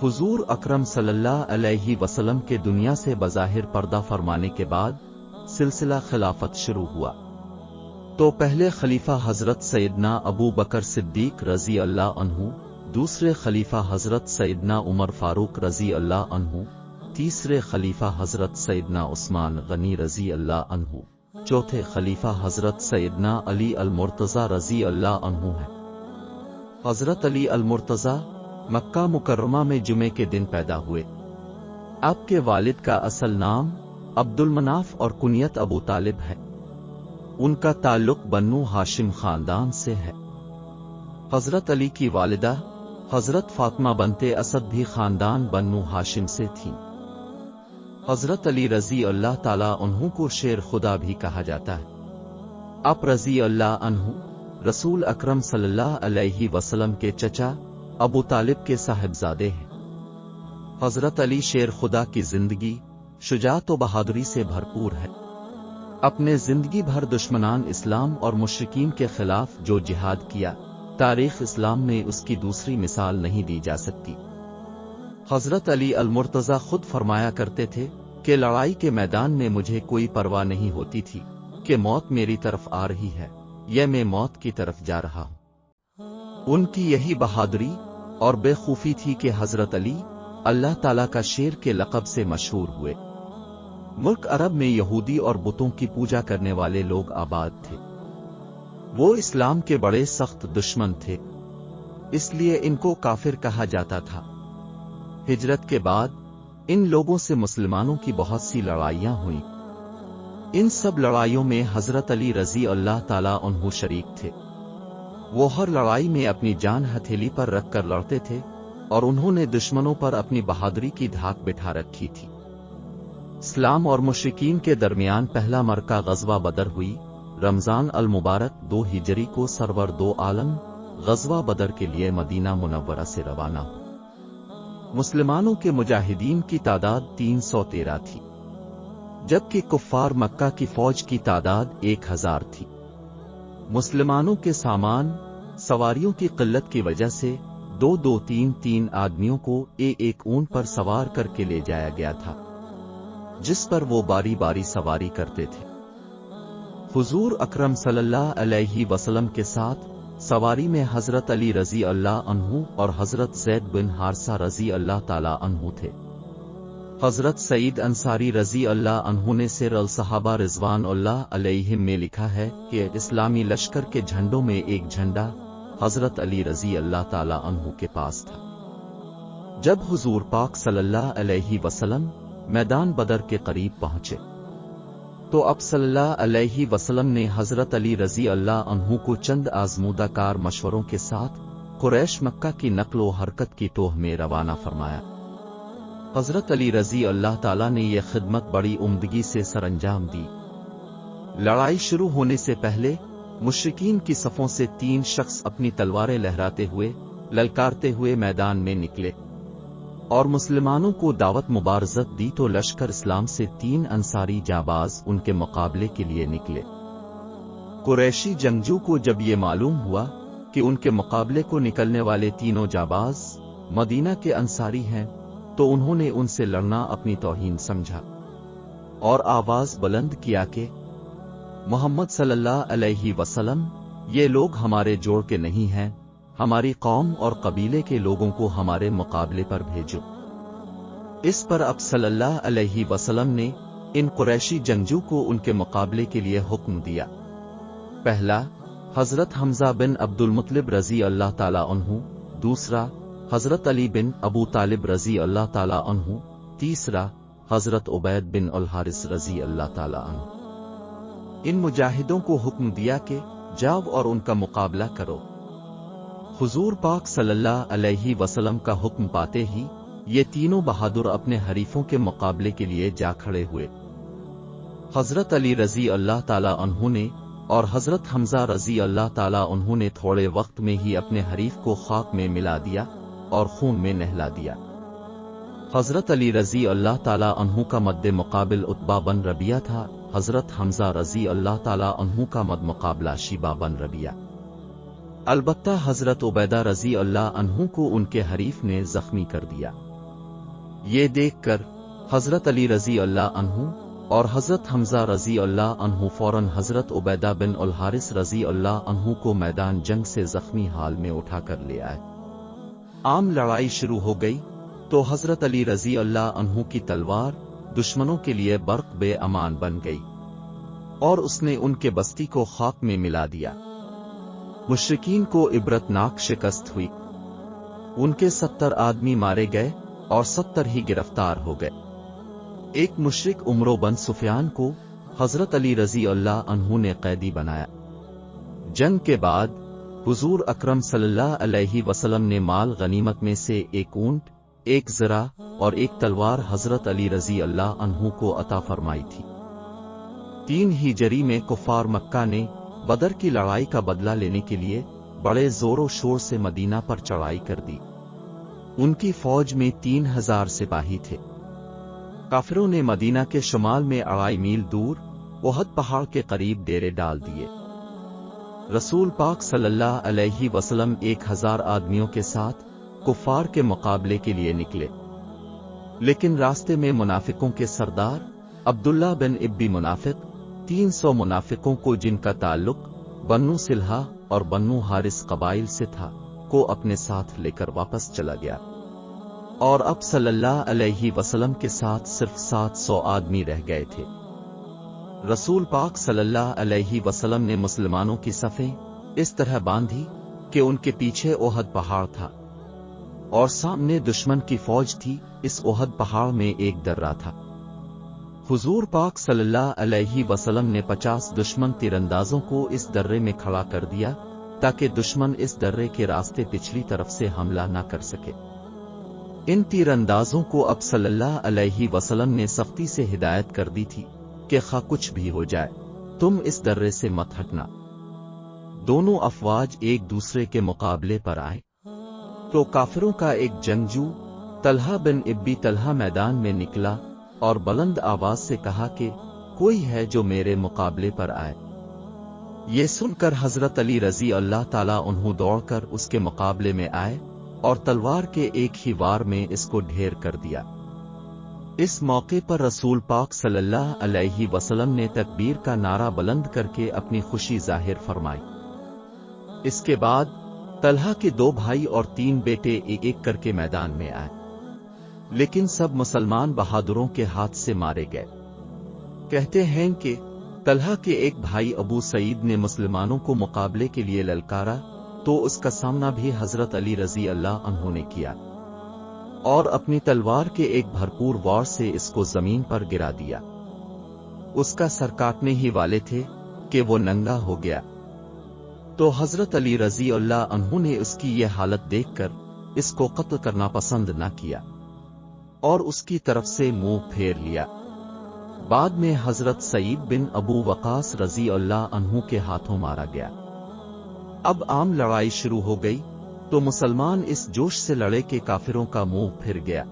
हुजूर अकरम सल्लल्लाहु अलैहि वसल्लम के दुनिया से बज़ाहिर पर्दा फरमाने के बाद सिलसिला खिलाफत शुरू हुआ तो पहले खलीफा हजरत सैयदना अबू बकर सिद्दीक रजी अल्लाह अन्हु, दूसरे खलीफा हजरत सैयदना उमर फारूक रजी अल्लाह अन्हु, तीसरे खलीफा हजरत सैयदना उस्मान गनी रजी अल्लाह अन्हु, चौथे खलीफा हजरत सैयदना अली अल मुर्तज़ा रजी अल्लाह अन्हु है। हजरत अली अल मुर्तज़ा मक्का मुकर्रमा में जुमे के दिन पैदा हुए। आपके वालिद का असल नाम अब्दुल मनाफ और कुनियत अबू तालिब है। उनका ताल्लुक बन्नू हाशिम खानदान से है। हजरत अली की वालिदा हजरत फातिमा बनते असद भी खानदान बन्नू हाशिम से थीं। हजरत अली रजी अल्लाह ताला अन्हु को शेर खुदा भी कहा जाता है। आप रजी अल्लाह अन्हु रसूल अकरम सल्लल्लाहु अलैहि वसल्लम के चचा अबू तालिब के साहिबजादे हैं। हजरत अली शेर खुदा की जिंदगी शुजाअत व बहादुरी से भरपूर है। अपने जिंदगी भर दुश्मनान इस्लाम और मुश्रिकीन के खिलाफ जो जिहाद किया, तारीख इस्लाम में उसकी दूसरी मिसाल नहीं दी जा सकती। हजरत अली अल मुर्तज़ा खुद फरमाया करते थे कि लड़ाई के मैदान में मुझे कोई परवाह नहीं होती थी कि मौत मेरी तरफ आ रही है या मैं मौत की तरफ जा रहा हूं। उनकी यही बहादुरी और बेखूफी थी कि हजरत अली अल्लाह ताला का शेर के लक़ब से मशहूर हुए। मुल्क अरब में यहूदी और बुतों की पूजा करने वाले लोग आबाद थे। वो इस्लाम के बड़े सख्त दुश्मन थे, इसलिए इनको काफिर कहा जाता था। हिजरत के बाद इन लोगों से मुसलमानों की बहुत सी लड़ाइयां हुई। इन सब लड़ाइयों में हजरत अली रजी अल्लाह ताला अन्हु शरीक थे। वो हर लड़ाई में अपनी जान हथेली पर रखकर लड़ते थे और उन्होंने दुश्मनों पर अपनी बहादुरी की धाक बिठा रखी थी। इस्लाम और मुश्रिकीन के दरमियान पहला मरका गज़वा बदर हुई। रमजान अल मुबारक 2 हिजरी को सरवर दो आलम गज़वा बदर के लिए मदीना मुनव्वरा से रवाना हुए। मुसलमानों के मुजाहिदीन की तादाद 313 थी, जबकि कुफ्फार मक्का की फौज की तादाद 1000 थी। मुसलमानों के सामान सवारियों की किल्लत की वजह से 2-2-3-3 आदमियों को एक ऊंट पर सवार करके ले जाया गया था, जिस पर वो बारी बारी सवारी करते थे। हुजूर अकरम सल्लल्लाहु अलैहि वसल्लम के साथ सवारी में हजरत अली रजी अल्लाह अन्हु और हजरत ज़ैद बिन हारसा रजी अल्लाह ताला अन्हु थे। हजरत सईद अंसारी रजी अल्लाह अन्हु ने सिर अल सहाबा रिज़वानुल्लाह अलैहिम में लिखा है कि इस्लामी लश्कर के झंडों में एक झंडा हजरत अली रजी अल्लाह ताला अन्हु के पास था। जब हुजूर पाक सल्लल्लाहु अलैहि वसल्लम मैदान बदर के करीब पहुंचे तो अब सल्लल्लाहु अलैहि वसल्लम ने हजरत अली रजी अल्लाह अन्हु को चंद आज़मूदाकार मशवरों के साथ कुरैश मक्का की नक्लो हरकत की टोह में रवाना फरमाया। हजरत अली रजी अल्लाह ताला ने यह खिदमत बड़ी उम्दगी से सरअंजाम दी। लड़ाई शुरू होने से पहले मुश्रिकीन की सफों से 3 शख्स अपनी तलवारें लहराते हुए ललकारते हुए मैदान में निकले और मुसलमानों को दावत मुबारज़त दी तो लश्कर इस्लाम से 3 अंसारी जाबाज उनके मुकाबले के लिए निकले। कुरैशी जंगजू को जब ये मालूम हुआ कि उनके मुकाबले को निकलने वाले तीनों जाबाज मदीना के अंसारी हैं, तो उन्होंने उनसे लड़ना अपनी तौहीन समझा और आवाज बुलंद किया कि मोहम्मद सल्लल्लाहु अलैहि वसल्लम, ये लोग हमारे जोड़ के नहीं हैं, हमारी कौम और कबीले के लोगों को हमारे मुकाबले पर भेजो। इस पर अब सल्लल्लाहु अलैहि वसल्लम ने इन कुरैशी जंगजू को उनके मुकाबले के लिए हुक्म दिया। पहला हजरत हमजा बिन अब्दुल मुत्तलिब रजी अल्लाह ताला अन्हु, दूसरा हजरत अली बिन अबू तालिब रजी अल्लाह ताला अन्हु, तीसरा हजरत उबैद बिन अल हारिस रजी अल्लाह ताला अन्हु। इन मुजाहिदों को हुक्म दिया कि जाओ और उनका मुकाबला करो। हुजूर पाक सल्लल्लाहु अलैहि वसल्लम का हुक्म पाते ही ये तीनों बहादुर अपने हरीफों के मुकाबले के लिए जा खड़े हुए। हजरत अली रजी अल्लाह ताला अन्हु ने और हजरत हमजा रजी अल्लाह ताला अन्हु ने थोड़े वक्त में ही अपने हरीफ को खाक में मिला दिया और खून में नहला दिया। हजरत अली रजी अल्लाह ताला अन्हु का मद्दे मुकाबिल उत्बा बन रबिया था। हजरत हमजा रजी अल्लाह ताला अन्हु का मद मुकाबला शीबा बन रबिया। अलबत्ता हजरत उबैदा रजी अल्लाह अन्हु को उनके हरीफ ने जख्मी कर दिया। ये देखकर हजरत अली रजी अल्लाह अन्हु और हजरत हमजा रजी अल्लाह अन्हु फौरन हजरत उबैदा बिन उल हारिस रजी अल्लाह अन्हु को मैदान जंग से जख्मी हाल में उठाकर ले आए। आम लड़ाई शुरू हो गई तो हजरत अली रजी अल्लाह अन्हु की तलवार दुश्मनों के लिए बर्क बे अमान बन गई और उसने उनके बस्ती को खाक में मिला दिया। मुशरिकीन को इबरतनाक शिकस्त हुई। उनके 70 आदमी मारे गए और 70 ही गिरफ्तार हो गए। एक मुशरिक उमरो बन सुफियान को हजरत अली रजी अल्लाह अन्हु ने कैदी बनाया। जंग के बाद हुजूर अकरम सल्लल्लाहु अलैहि वसल्लम ने माल गनीमत में से एक ऊंट, एक ज़रा और एक तलवार हजरत अली रजी अल्लाह अन्हु को अता फरमाई थी। 3 हिजरी में कुफार मक्का ने बदर की लड़ाई का बदला लेने के लिए बड़े जोरों शोर से मदीना पर चढ़ाई कर दी। उनकी फौज में 3000 सिपाही थे। काफिरों ने मदीना के शुमाल में 2.5 मील दूर ओहद पहाड़ के करीब डेरे डाल दिए। रसूल पाक सल्लल्लाहु अलैहि वसल्लम 1000 आदमियों के साथ कुफार के मुकाबले के लिए निकले, लेकिन रास्ते में मुनाफिकों के सरदार अब्दुल्ला बिन इब्बी मुनाफिक 300 मुनाफिकों को, जिनका ताल्लुक बन्नू सिल्हा और बन्नू हारिस कबाइल से था, को अपने साथ लेकर वापस चला गया और अब सल्लल्लाहु अलैहि वसल्लम के साथ सिर्फ 700 आदमी रह गए थे। रसूल पाक सल्लल्लाहु अलैहि वसल्लम ने मुसलमानों की सफ़ें इस तरह बांधी कि उनके पीछे ओहद पहाड़ था और सामने दुश्मन की फौज थी। इस ओहद पहाड़ में एक दर्रा था। हुजूर पाक सल्लल्लाहु अलैहि वसल्लम ने 50 दुश्मन तीरंदाजों को इस दर्रे में खड़ा कर दिया ताकि दुश्मन इस दर्रे के रास्ते पिछली तरफ से हमला न कर सके। इन तीरंदाजों को अब सल्लल्लाहु अलैहि वसल्लम ने सख्ती से हिदायत कर दी थी कि खा कुछ भी हो जाए तुम इस दर्रे से मत हटना। दोनों अफवाज एक दूसरे के मुकाबले पर आए तो काफिरों का एक जंगजू तलहा बिन इब्बी तलहा मैदान में निकला और बुलंद आवाज से कहा कि कोई है जो मेरे मुकाबले पर आए। ये सुनकर हजरत अली रजी अल्लाह ताला उन्हों दौड़कर उसके मुकाबले में आए और तलवार के एक ही वार में इसको ढेर कर दिया। इस मौके पर रसूल पाक सल्लल्लाहु अलैहि वसल्लम ने तकबीर का नारा बुलंद करके अपनी खुशी जाहिर फरमाई। इसके बाद तलहा के 2 भाई और 3 बेटे एक एक करके मैदान में आए, लेकिन सब मुसलमान बहादुरों के हाथ से मारे गए। कहते हैं कि तलहा के एक भाई अबू सईद ने मुसलमानों को मुकाबले के लिए ललकारा तो उसका सामना भी हजरत अली रजी अल्लाह अन्हु ने किया और अपनी तलवार के एक भरपूर वार से इसको जमीन पर गिरा दिया। उसका सर काटने ही वाले थे कि वो नंगा हो गया तो हजरत अली रजी अल्लाह अन्हु ने उसकी यह हालत देखकर इसको कत्ल करना पसंद न किया और उसकी तरफ से मुंह फेर लिया। बाद में हजरत सईद बिन अबू वकास रजी अल्लाह अन्हु के हाथों मारा गया। अब आम लड़ाई शुरू हो गई तो मुसलमान इस जोश से लड़े कि काफिरों का मुंह फिर गया।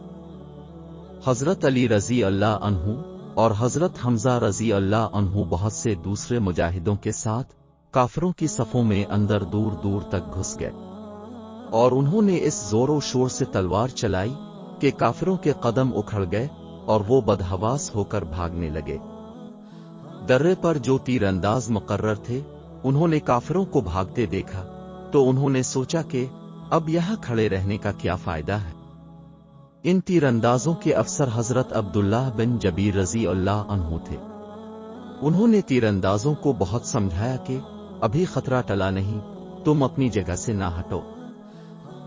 हजरत अली रजी अल्लाह अन्हु और हजरत हमजा रजी अल्लाह अन्हु बहुत से दूसरे मुजाहिदों के साथ काफिरों की सफों में अंदर दूर दूर तक घुस गए और उन्होंने इस जोरों शोर से तलवार चलाई कि काफिरों के कदम उखड़ गए और वो बदहवास होकर भागने लगे। दर्रे पर जो तीरंदाज मुकर्रर थे उन्होंने काफिरों को भागते देखा तो उन्होंने सोचा कि अब यहां खड़े रहने का क्या फायदा है। इन तीरंदाजों के अफसर हजरत अब्दुल्लाह बिन जबीर रजी अल्लाह अन्हु थे। उन्होंने तीरंदाजों को बहुत समझाया कि अभी खतरा टला नहीं, तुम अपनी जगह से ना हटो,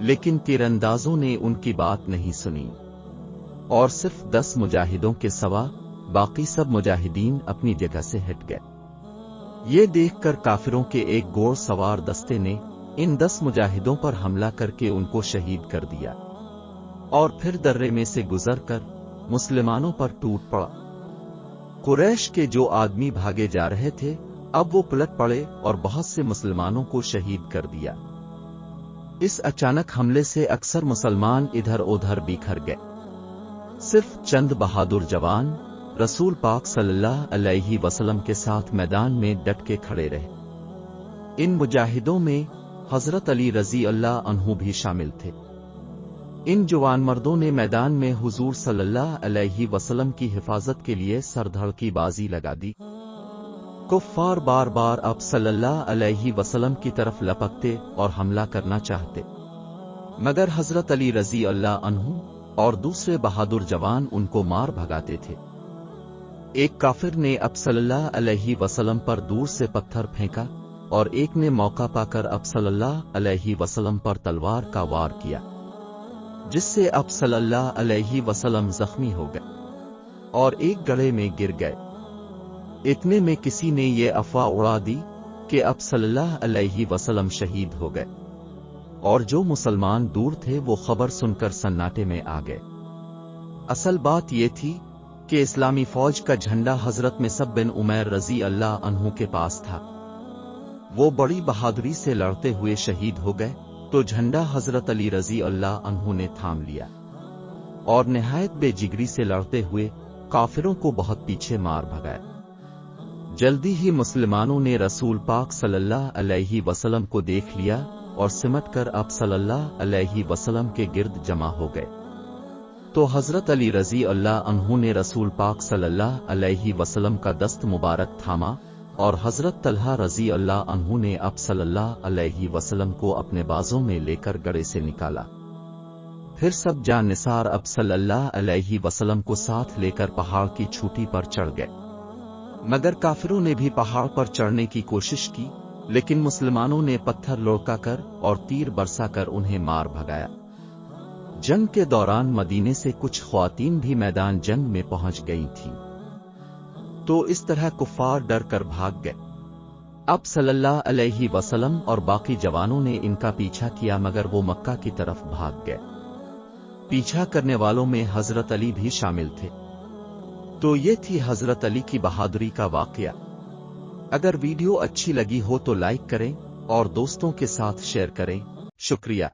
लेकिन तीरंदाजों ने उनकी बात नहीं सुनी और सिर्फ 10 मुजाहिदों के सिवा बाकी सब मुजाहिदीन अपनी जगह से हट गए। ये देखकर काफिरों के एक घोड़ सवार दस्ते ने इन 10 मुजाहिदों पर हमला करके उनको शहीद कर दिया और फिर दर्रे में से गुजरकर मुसलमानों पर टूट पड़ा। कुरैश के जो आदमी भागे जा रहे थे अब वो पलट पड़े और बहुत से मुसलमानों को शहीद कर दिया। इस अचानक हमले से अक्सर मुसलमान इधर उधर बिखर गए। सिर्फ चंद बहादुर जवान रसूल पाक सल्लल्लाहु अलैहि वसल्लम के साथ मैदान में डट के खड़े रहे। इन मुजाहिदों में हजरत अली रजी अल्लाह अन्हु भी शामिल थे। इन जवान मर्दों ने मैदान में हुजूर सल्लल्लाहु अलैहि वसल्लम की हिफाजत के लिए सरधड़ की बाजी लगा दी। कुफ्फार बार बार अब सल्लल्लाहु अलैहि वसल्लम की तरफ लपकते और हमला करना चाहते, मगर हजरत अली रजी अल्लाह अन्हु और दूसरे बहादुर जवान उनको मार भगाते थे। एक काफिर ने अब सल्लल्लाहु अलैहि वसल्लम पर दूर से पत्थर फेंका और एक ने मौका पाकर अब सल्लल्लाहु अलैहि वसल्लम पर तलवार का वार किया, जिससे अब सल्लल्लाहु अलैहि वसल्लम जख्मी हो गए और एक गड्ढे में गिर गए। इतने में किसी ने ये अफवाह उड़ा दी कि अब सल्लल्लाहु अलैहि वसल्लम शहीद हो गए, और जो मुसलमान दूर थे वो खबर सुनकर सन्नाटे में आ गए। असल बात ये थी कि इस्लामी फौज का झंडा हजरत मुसअब बिन उमैर रजी अल्लाह अन्हु के पास था। वो बड़ी बहादुरी से लड़ते हुए शहीद हो गए तो झंडा हजरत अली रजी अल्लाह अन्हु ने थाम लिया और निहायत बेजिगरी से लड़ते हुए काफिरों को बहुत पीछे मार भगाया। जल्दी ही मुसलमानों ने रसूल पाक सल्लल्लाहु अलैहि वसल्लम को देख लिया और सिमटकर अब सल्लल्लाहु अलैहि वसल्लम के गिर्द जमा हो गए। तो हजरत अली रजी अल्लाह अन्हु ने रसूल पाक सल्लल्लाहु अलैहि वसल्लम का दस्त मुबारक थामा और हजरत तलहा रजी अल्लाह अन्हु ने अब सल्लल्लाहु अलैहि वसल्लम को अपने बाजों में लेकर गड्ढे से निकाला। फिर सब जान निसार अब सल्लल्लाहु अलैहि वसल्लम को साथ लेकर पहाड़ की चोटी पर चढ़ गए, मगर काफिरों ने भी पहाड़ पर चढ़ने की कोशिश की, लेकिन मुसलमानों ने पत्थर लुढ़काकर और तीर बरसाकर उन्हें मार भगाया। जंग के दौरान मदीने से कुछ ख्वातीन भी मैदान जंग में पहुंच गई थीं। तो इस तरह कुफ्फार डर कर भाग गए। अब सल्लल्लाहु अलैहि वसल्लम और बाकी जवानों ने इनका पीछा किया, मगर वो मक्का की तरफ भाग गए। पीछा करने वालों में हजरत अली भी शामिल थे। तो ये थी हजरत अली की बहादुरी का वाकया। अगर वीडियो अच्छी लगी हो तो लाइक करें और दोस्तों के साथ शेयर करें। शुक्रिया।